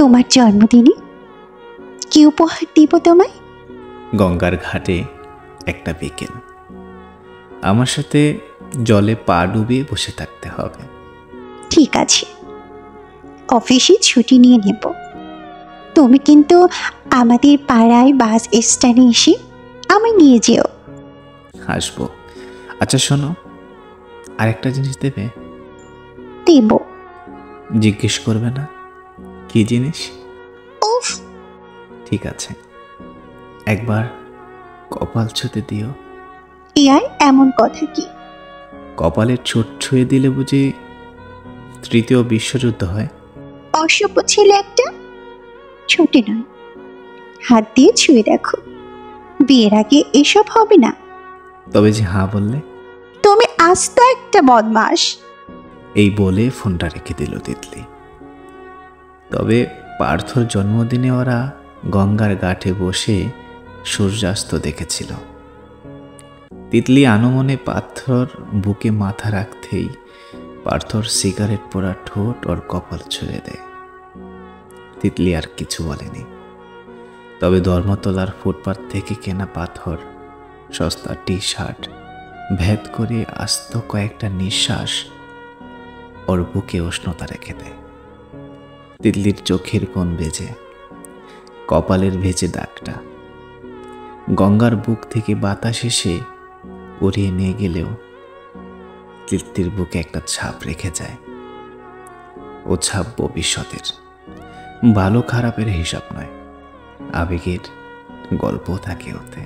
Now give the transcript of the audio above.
তোমার জন্মদিনে কি উপহার দিব তোমায়? গঙ্গার ঘাটে একটা বিকেল, আমার সাথে জলে পা ডুবিয়ে বসে থাকতে হবে। ঠিক আছে, অফিসে ছুটি নিয়ে নেব। তুমি কিন্তু আমাদের পাড়ায় বাস স্ট্যান্ডে এসে আমায় নিয়ে যেও। আসবো। আচ্ছা শোনো, আরেকটা জিনিস দেবে? দেব। জিজ্ঞেস করবে না কি জিনিস? উফ, ঠিক আছে, একবার কপাল ছুঁতে দিও। ইয়ার এমন কথা কি? কপালের ছোট ছুঁয়ে দিলে বুঝি তৃতীয় বিশ্বযুদ্ধ হয়? অসভ্য ছেলে একটা। ছোটে নয়, হাত দিয়ে ছুঁয়ে দেখো। বিয়ের আগে এসব হবে না। তবে যে হ্যাঁ বললে? তুমি আস্ত একটা বদমাস। এই বলে ফোনটা রেখে দিল তিতলি। তবে পার্থর জন্মদিনে ওরা গঙ্গার ঘাটে বসে সূর্যাস্ত দেখেছিল। তিতলি আনমনে পার্থর বুকে মাথা রাখতেই পার্থর সিগারেট পোড়া ঠোঁট ওর কপাল ছুঁয়ে দেয়। তিতলি আর কিছু বলেনি। তবে ধর্মতলার ফুটপাত থেকে কেনা পাথর, সস্তা টি শার্ট ভেদ করে আস্ত কয়েকটা নিঃশ্বাস ওর বুকে উষ্ণতা রেখে দেয়। তিতলির চোখের কোণ ভেজে, কপালের ভেজে দাগটা গঙ্গার বুক থেকে বাতাস এসে উড়িয়ে নিয়ে গেলেও তিতলির বুকে একটা ছাপ রেখে যায়। ও ছাপ ভবিষ্যতের, ভালো খারাপের হিসাব নয়, আবেগের গল্প থাকে ওতে।